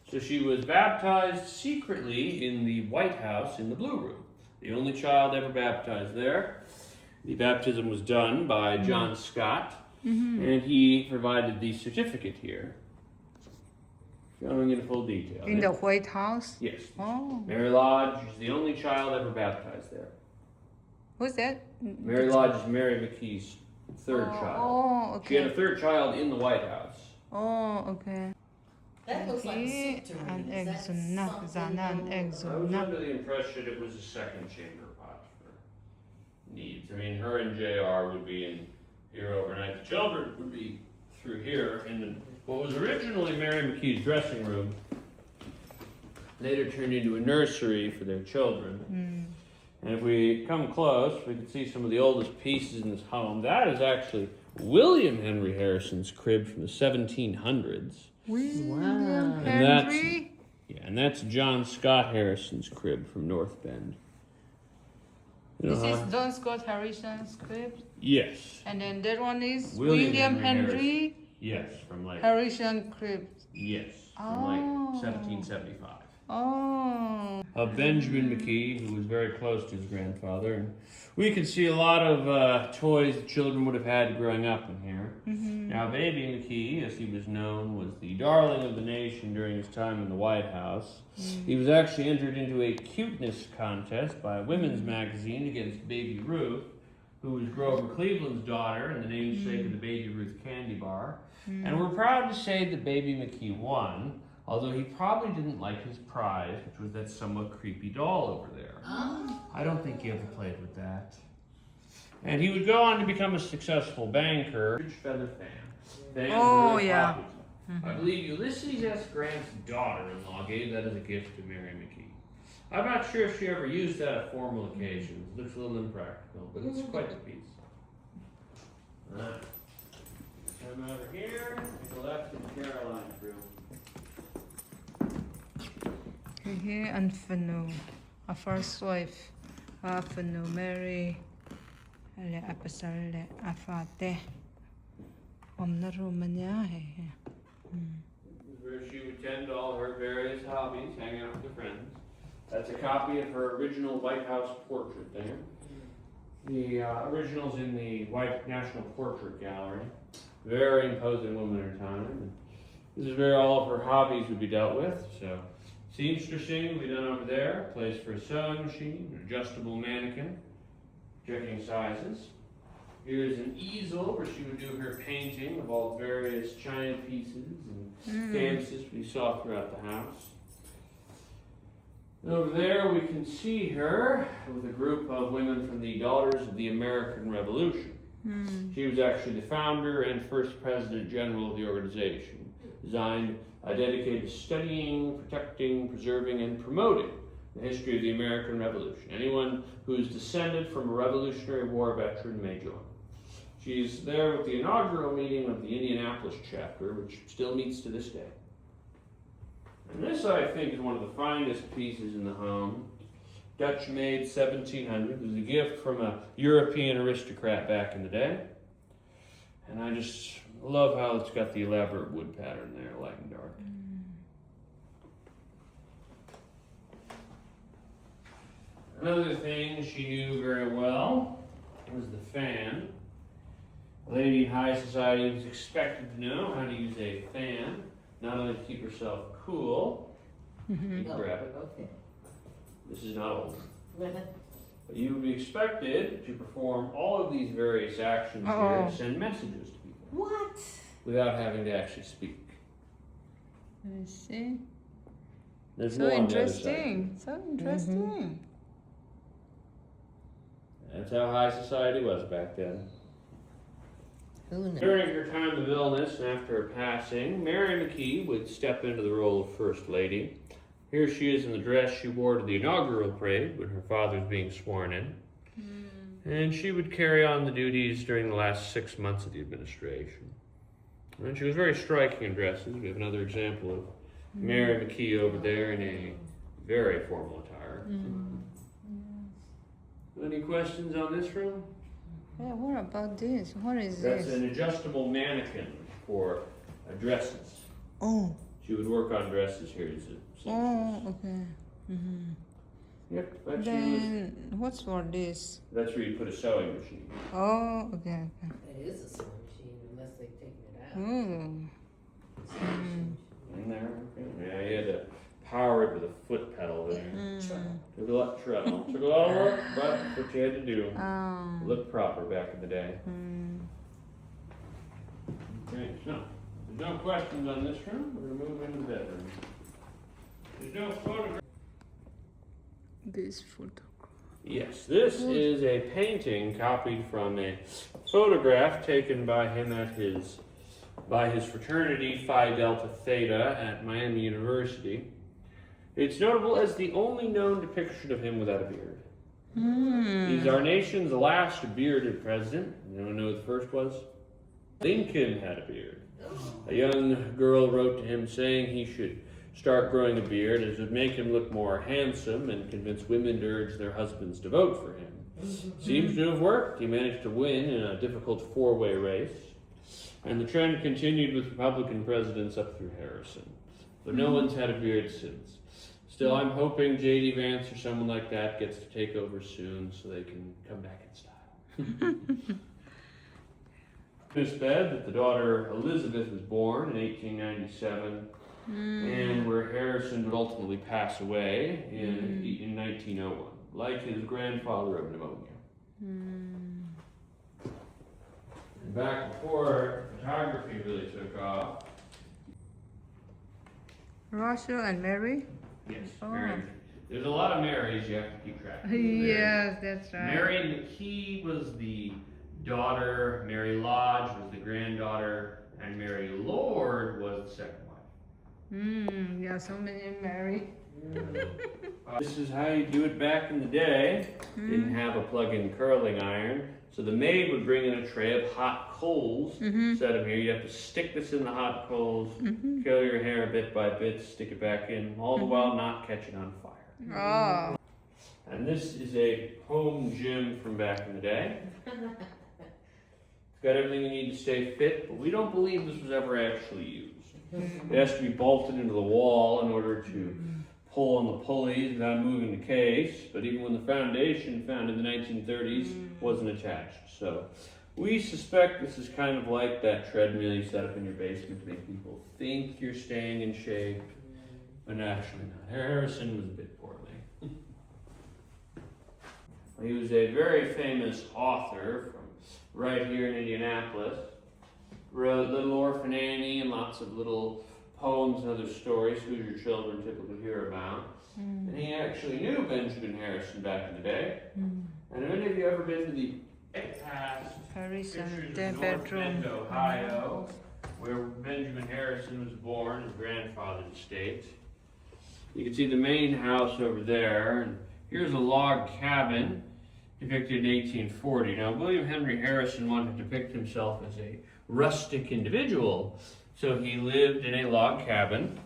So she was baptized secretly in the White House in the Blue Room. The only child ever baptized there. The baptism was done by John Scott. And he provided the certificate here, showing in full detail. In the White House? Yes. Oh. Mary Lodge is the only child ever baptized there. Who's that? Mary Lodge is Mary McKee's third child. Oh, She had okay. a third child in the White House. Oh, okay. That looks like a Okay. soup to An me. Is that exuna, something zana, an I was exuna. under the impression it was a second chamber pot for needs. I mean, her and JR would be in here overnight. The children would be through here in the, what was originally Mary McKee's dressing room, later turned into a nursery for their children. And if we come close, we can see some of the oldest pieces in this home. That is actually William Henry Harrison's crib from the 1700s. William And that's- Henry? Yeah, and that's John Scott Harrison's crib from North Bend. You know This how- is John Scott Harrison's crib. Yes, And then that one is William William Henry Henry yes, from like Harrison crib. yes, from Oh. like 1775. Oh. Of Benjamin McKee, who was very close to his grandfather, and we can see a lot of toys the children would have had growing up in here. Now, Baby McKee, as he was known, was the darling of the nation during his time in the White House. He was actually entered into a cuteness contest by a women's magazine against Baby Ruth, who was Grover Cleveland's daughter and the namesake of the Baby Ruth candy bar. And we're proud to say that Baby McKee won, although he probably didn't like his prize, which was that somewhat creepy doll over there. I don't think he ever played with that. And he would go on to become a successful banker. Rich feather fan. Fans Oh, were very yeah. popular. I believe Ulysses S. Grant's daughter-in-law gave that as a gift to Mary McKee. I'm not sure if she ever used that at formal occasions. Looks a little impractical, but it's quite the piece. Alright. Come over here, take a left in Caroline's room. Here and Fanu, a first wife, Fanu Mary, le apasal le afate, na Romania he. This is where she would tend to all her various hobbies, hang out with her friends. That's a copy of her original White House portrait there. The original's in the White National Portrait Gallery. Very imposing woman at her time. This is where all of her hobbies would be dealt with. So, seamstressing would be done over there. Place for a sewing machine, an adjustable mannequin, checking sizes. Here's an easel where she would do her painting of all various china pieces and canvases we saw throughout the house. And over there we can see her with a group of women from the Daughters of the American Revolution. She was actually the founder and first president general of the organization, dedicated to studying, protecting, preserving, and promoting the history of the American Revolution. Anyone who is descended from a Revolutionary War veteran may join. She's there with the inaugural meeting of the Indianapolis chapter, which still meets to this day. And this, I think, is one of the finest pieces in the home. Dutch made 1700. It was a gift from a European aristocrat back in the day. And I just love how it's got the elaborate wood pattern there, light and dark. Another thing she knew very well was the fan. A lady in high society was expected to know how to use a fan, not only to keep herself cool. You can grab it. Okay. This is not old. But you would be expected to perform all of these various actions here Uh-oh. to send messages to people What? without having to actually speak. I see. There's So more on the other side. interesting. So interesting. That's how high society was back then. Who knows? During her time of illness and after her passing, Mary McKee would step into the role of First Lady. Here she is in the dress she wore to the inaugural parade when her father was being sworn in. And she would carry on the duties during the last 6 months of the administration. And she was very striking in dresses. We have another example of Mary McKee over there in a very formal attire. Any questions on this room? Yeah, what about this? What is That's this? an adjustable mannequin for dresses. Oh, She would work on dresses here as a oh, seamstress. okay. Yep, that's Then what's for this? that's where you put a sewing machine. Oh, okay, okay. That is a sewing machine. Ooh. In there. Yeah, he had to power it with a foot pedal there. Took a lot of trouble. Took a lot of work, but that's what you had to do. Oh. Look proper back in the day. Okay, so there's no questions on this room. We're gonna move into the bedroom. There's no photograph. This photo. Yes, this is a painting copied from a photograph taken by him at his fraternity Phi Delta Theta at Miami University. It's notable as the only known depiction of him without a beard. He's our nation's last bearded president. Anyone know who the first was? Lincoln had a beard. A young girl wrote to him saying he should start growing a beard as it would make him look more handsome and convince women to urge their husbands to vote for him. Seems to have worked. He managed to win in a difficult four-way race. And the trend continued with Republican presidents up through Harrison. But no one's had a beard since. Still, I'm hoping J.D. Vance or someone like that gets to take over soon so they can come back in style. This bed that the daughter Elizabeth was born in 1897, and where Harrison would ultimately pass away in 1901, like his grandfather of pneumonia. And back before photography really took off. Russell and Mary? Yes, Oh. Mary. There's a lot of Marys you have to keep track of. Yes, that's right. Mary McKee was the daughter, Mary Lodge was the granddaughter, and Mary Lord was the second wife. Yeah, so many Mary. This is how you do it back in the day. Didn't have a plug-in curling iron. So the maid would bring in a tray of hot coals, set them here. You have to stick this in the hot coals, curl your hair bit by bit, stick it back in, all the while not catching on fire. Oh. And this is a home gym from back in the day. It's got everything you need to stay fit, but we don't believe this was ever actually used. It has to be bolted into the wall in order to pull on the pulleys without moving the case, but even when the foundation, found in the 1930s, wasn't attached. So we suspect this is kind of like that treadmill you set up in your basement to make people think you're staying in shape, but actually not. Harrison was a bit poorly. He was a very famous author from right here in Indianapolis. Wrote Little Orphan Annie and lots of little poems and other stories who your children typically hear about. And he actually knew Benjamin Harrison back in the day. And have any of you ever been to the past Harrison, pictures the of North bedroom. Bend, Ohio, where Benjamin Harrison was born, his grandfather's estate? You can see the main house over there, and here's a log cabin depicted in 1840. Now, William Henry Harrison wanted to depict himself as a rustic individual, so he lived in a log cabin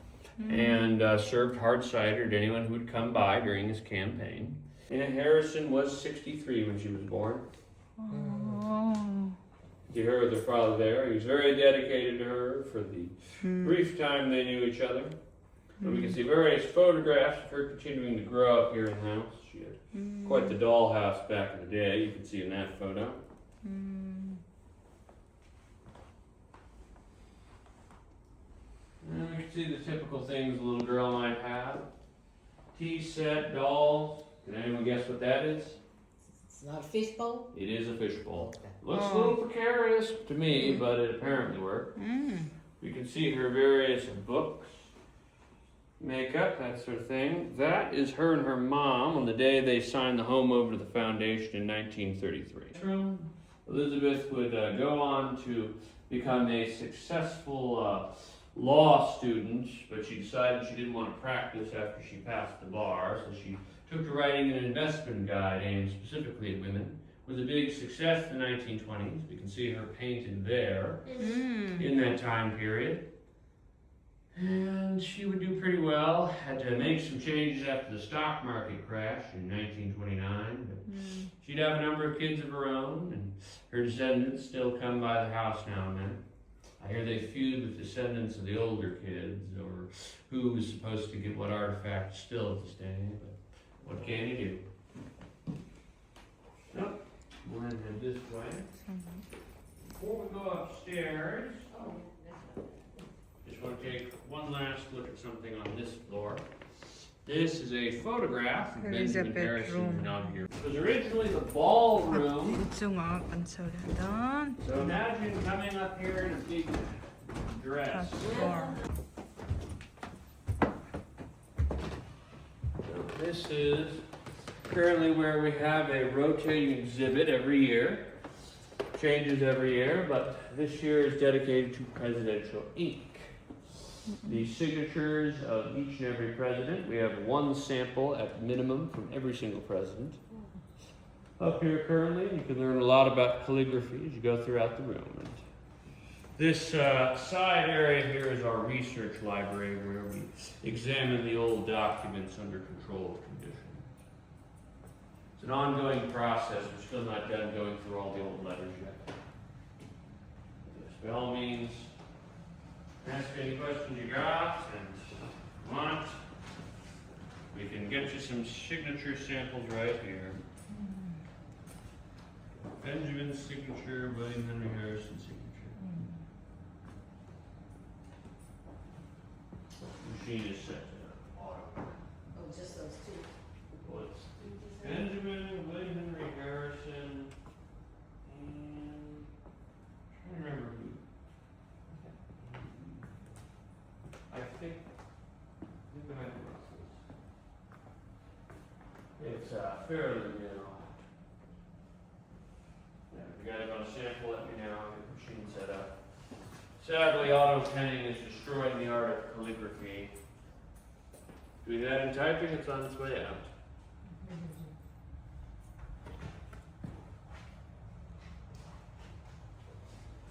and served hard cider to anyone who would come by during his campaign. And Harrison was 63 when she was born. Oh. You heard their father there. He was very dedicated to her for the brief time they knew each other. And we can see various photographs of her continuing to grow up here in the house. She had quite the dollhouse back in the day. You can see in that photo. And we can see the typical things a little girl might have. Tea set, dolls. Can anyone guess what that is? It's not a fishbowl? It is a fishbowl. Okay. Looks a little precarious to me, but it apparently worked. You can see her various books, makeup, that sort of thing. That is her and her mom on the day they signed the home over to the foundation in 1933. Elizabeth would go on to become a successful law student, but she decided she didn't want to practice after she passed the bar, so she took to writing an investment guide aimed specifically at women. It was a big success in the 1920s. We can see her painted there in that time period. And she would do pretty well. Had to make some changes after the stock market crash in 1929. But she'd have a number of kids of her own, and her descendants still come by the house now and then. I hear they feud with descendants of the older kids over who was supposed to get what artifacts still to this day, but what can you do? Nope. We're gonna head this way. Before we go upstairs, want to take one last look at something on this floor. This is a photograph of There is a Benjamin Harrison's bedroom. inauguration. It was originally the ballroom. Itsunga pansodan. So imagine coming up here in a big dress. Floor. So this is currently where we have a rotating exhibit every year. Changes every year, but this year is dedicated to presidential ink. The signatures of each and every president. We have one sample at minimum from every single president. Up here currently, you can learn a lot about calligraphy as you go throughout the room. And this side area here is our research library where we examine the old documents under controlled conditions. It's an ongoing process. We're still not done going through all the old letters yet. Yes, by all means, ask any questions you got and want. We can get you some signature samples right here. Benjamin's signature, William Henry Harrison's signature. Machine is set to auto. Oh, just those two. Well, it's Benjamin, William Henry Harrison, and I'm trying to remember who. I think it might be Russell's. It's fairly new. Yeah, if you guys want to sample, let me know. I'll get the machine set up. Sadly, auto penning is destroying the art of calligraphy. Doing that in typing, it's on its way out.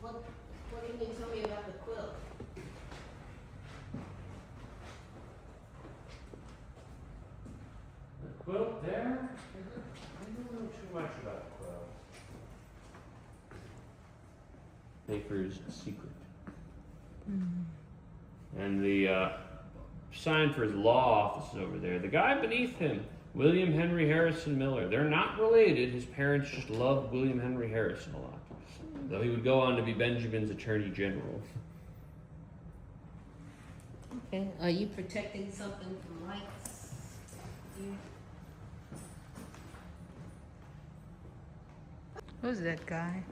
What can you tell me about the quilt? The quilt there? I don't know too much about the quilt. Baker's secret. And the sign for his law office is over there. The guy beneath him, William Henry Harrison Miller. They're not related. His parents just loved William Henry Harrison a lot. Though he would go on to be Benjamin's Attorney General. Okay, are you protecting something from lights? Who's that guy?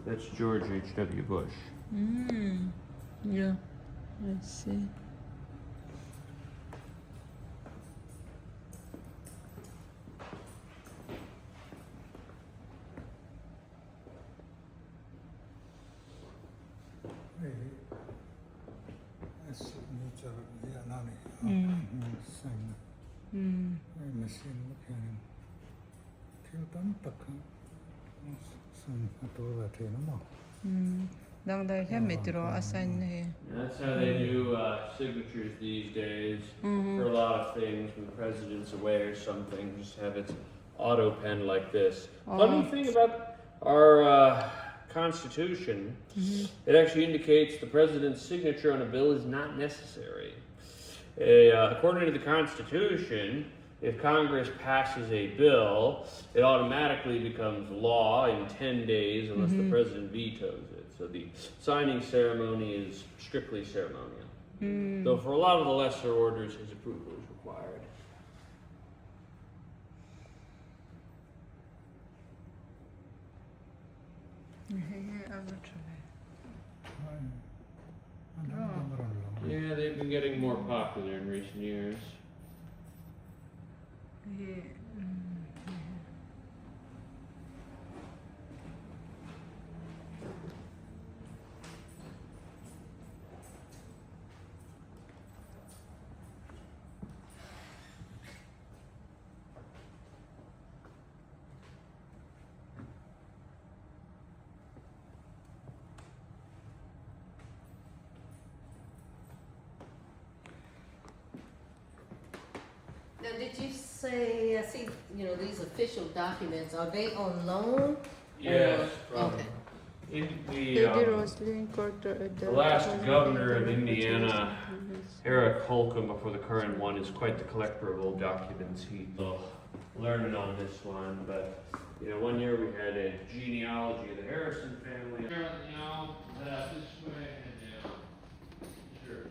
That's George H.W. Bush. Yeah. Let's see. Dangdai kaya metro assign na eh. That's how they do signatures these days. For a lot of things, when the president's away or something, just have it auto pen like this. Funny thing about our Constitution, it actually indicates the president's signature on a bill is not necessary. According to the Constitution, if Congress passes a bill, it automatically becomes law in 10 days unless the president vetoes it. So the signing ceremony is strictly ceremonial. Though for a lot of the lesser orders, his approval is required. Yeah, they've been getting more popular in recent years. Now, did you say, I see, these official documents, are they on loan? Yes, from Okay. the last governor of Indiana, Eric Holcomb, before the current one, is quite the collector of old documents. He's learning on this one, but one year we had a genealogy of the Harrison family. This way and down. Sure.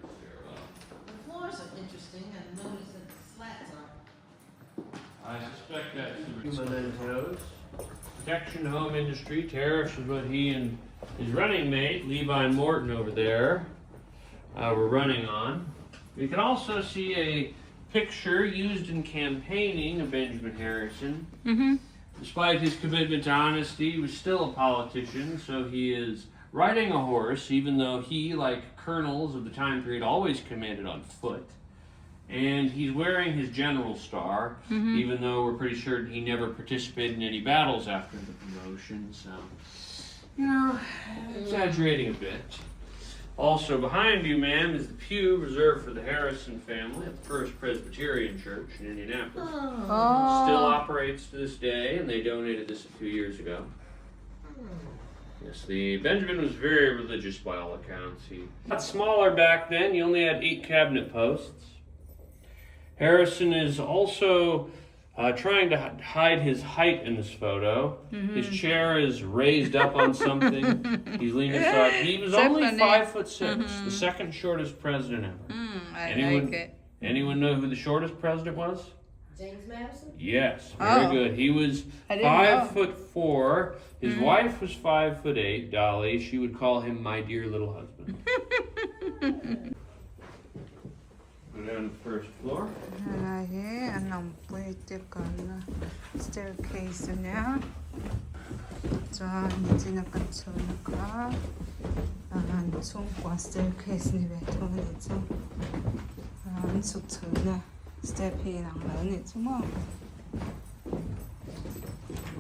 humhalhna. Protection home industry, tariffs is what he and his running mate, Levi Morton over there, were running on. We can also see a picture used in campaigning of Benjamin Harrison. Despite his commitment to honesty, he was still a politician, so he is riding a horse, even though he, like colonels of the time period, always commanded on foot. And he's wearing his general star, even though we're pretty sure he never participated in any battles after the promotion, so, you know, exaggerating a bit. Also behind you, ma'am, is the pew reserved for the Harrison family at the First Presbyterian Church in Indianapolis. Still operates to this day, and they donated this a few years ago. Yes, the Benjamin was very religious by all accounts. He got smaller back then. He only had 8 cabinet posts. Harrison is also trying to hide his height in this photo. His chair is raised up on something. He's leaning aside. He was only 5'6", the second shortest president ever. Anyone know who the shortest president was? James Madison? Yes, very good. He was 5'4". His wife was 5'8", Dolly. She would call him my dear little husband. Go down to the first floor. Anong pwede ka na staircase niya. Chuan hindi nakatsulog ka. Ang sungkwa staircase ni Beto nito. Ang suksul na step lang nito mo.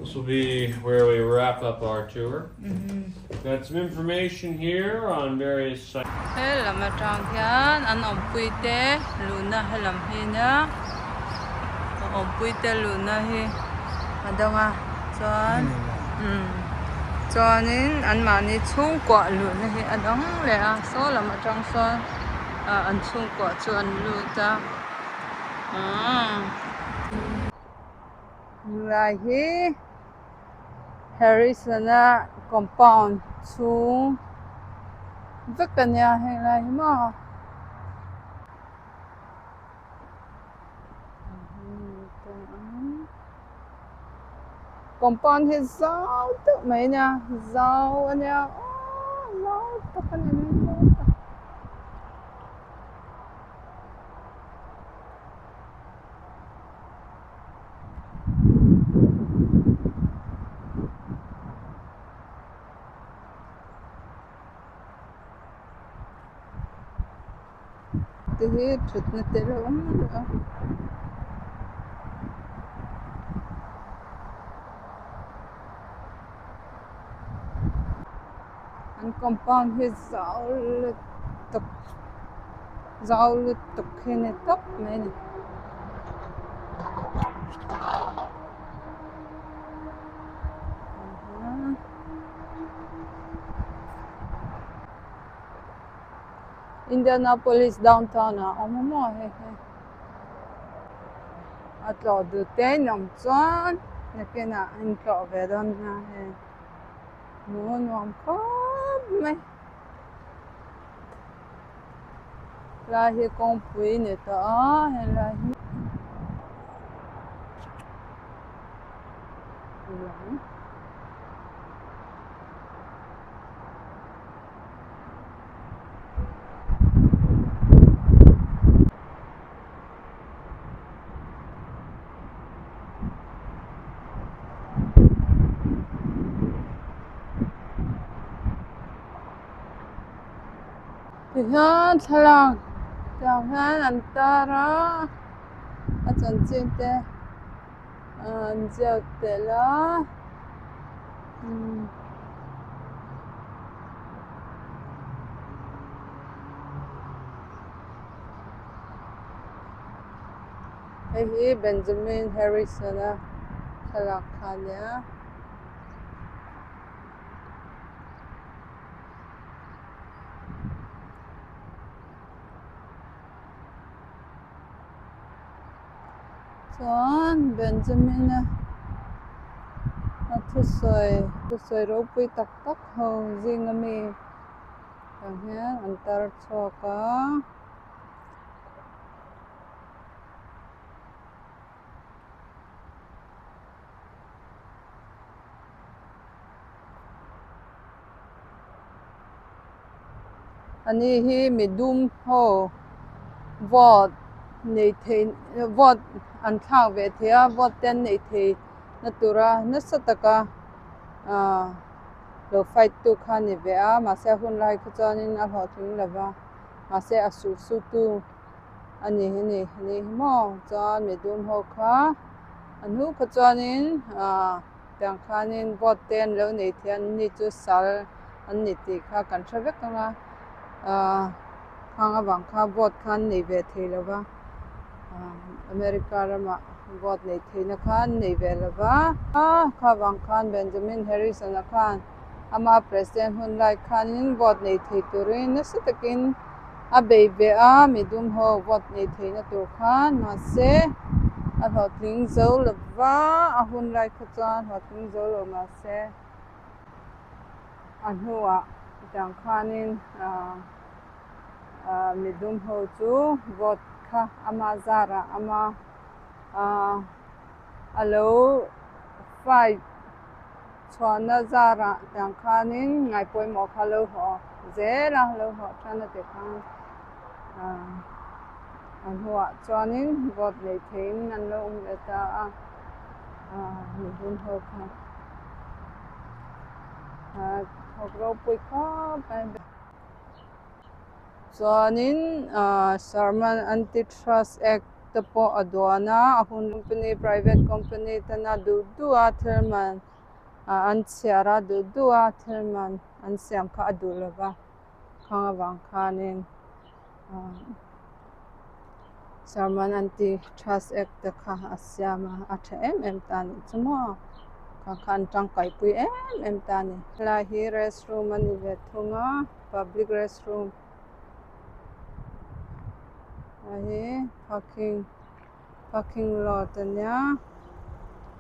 This will be where we wrap up our tour. Got some information here on various sites. lamah hian an pwede luna hina. Pwede luna hi adanga chuan chuanin an mani chungkwa luna hi adang le a so lamah chuan an chungkwa chu an luta lai hi Harrison compound chung vekanya he lai ma compound he zau tu mai nha zau ania zau takan ani he thut na tela an compound he zau le tok hene top meni Indianapolis downtown mo he atlo du te nam chuan nakena in tlo vedon na he no nom khop mai la hi kong pui ne ta he la hi hian thalang hian an tara a chan chin te an jiao te la hi Benjamin Harrison thalak khania chuan Benjamin thu soi ro pui tak ho jing ami hian an tar chawka ani hi midum ho vote nei thei vote an thang ve thia vote ten nei thei natura nasataka lo fight tu khani ve a ma se hun lai khu chanin a hlawhtling lova ma se asu su tu ani ni mo chan midum ho kha anu kha chanin thenkhanin vote ten lo nei thian ni chu sal an ni ti kha kan thavek anga khang awang kha vote khan nei ve thei lova America rama vote nei thei na khan nei ve lova kha wang khan Benjamin Harrison a khan ama president hun lai khanin vote nei thei turin nasatakin a bei ve a midum ho vote nei thei na tur khan ma se a hlawhtling zo lova a hun lai kha chuan hlawhtling zo lo ma se a hnuah thenkhanin midum ho chu vote kha ama zara ama alo fight chhuana zara thenkhanin ngai pawimawh kha lo hlawh zela lo hlawh thana te khan a hnuah chuanin vote nei thein an lo leta midum ho kha thawk ro pui khawp mai chuanin Sherman Antitrust Act te pawh a duana a hun company private company tana duh a thirman an chhiara duh a thirman an siam kha a duh lova khang awang khanin Sherman Antitrust Act te kha a siama a tha em tani chumaw khan tangkai pui em tani lai hi restroom ani ve thunga public restroom hi parking lot ania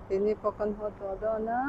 tini pakan ho to dona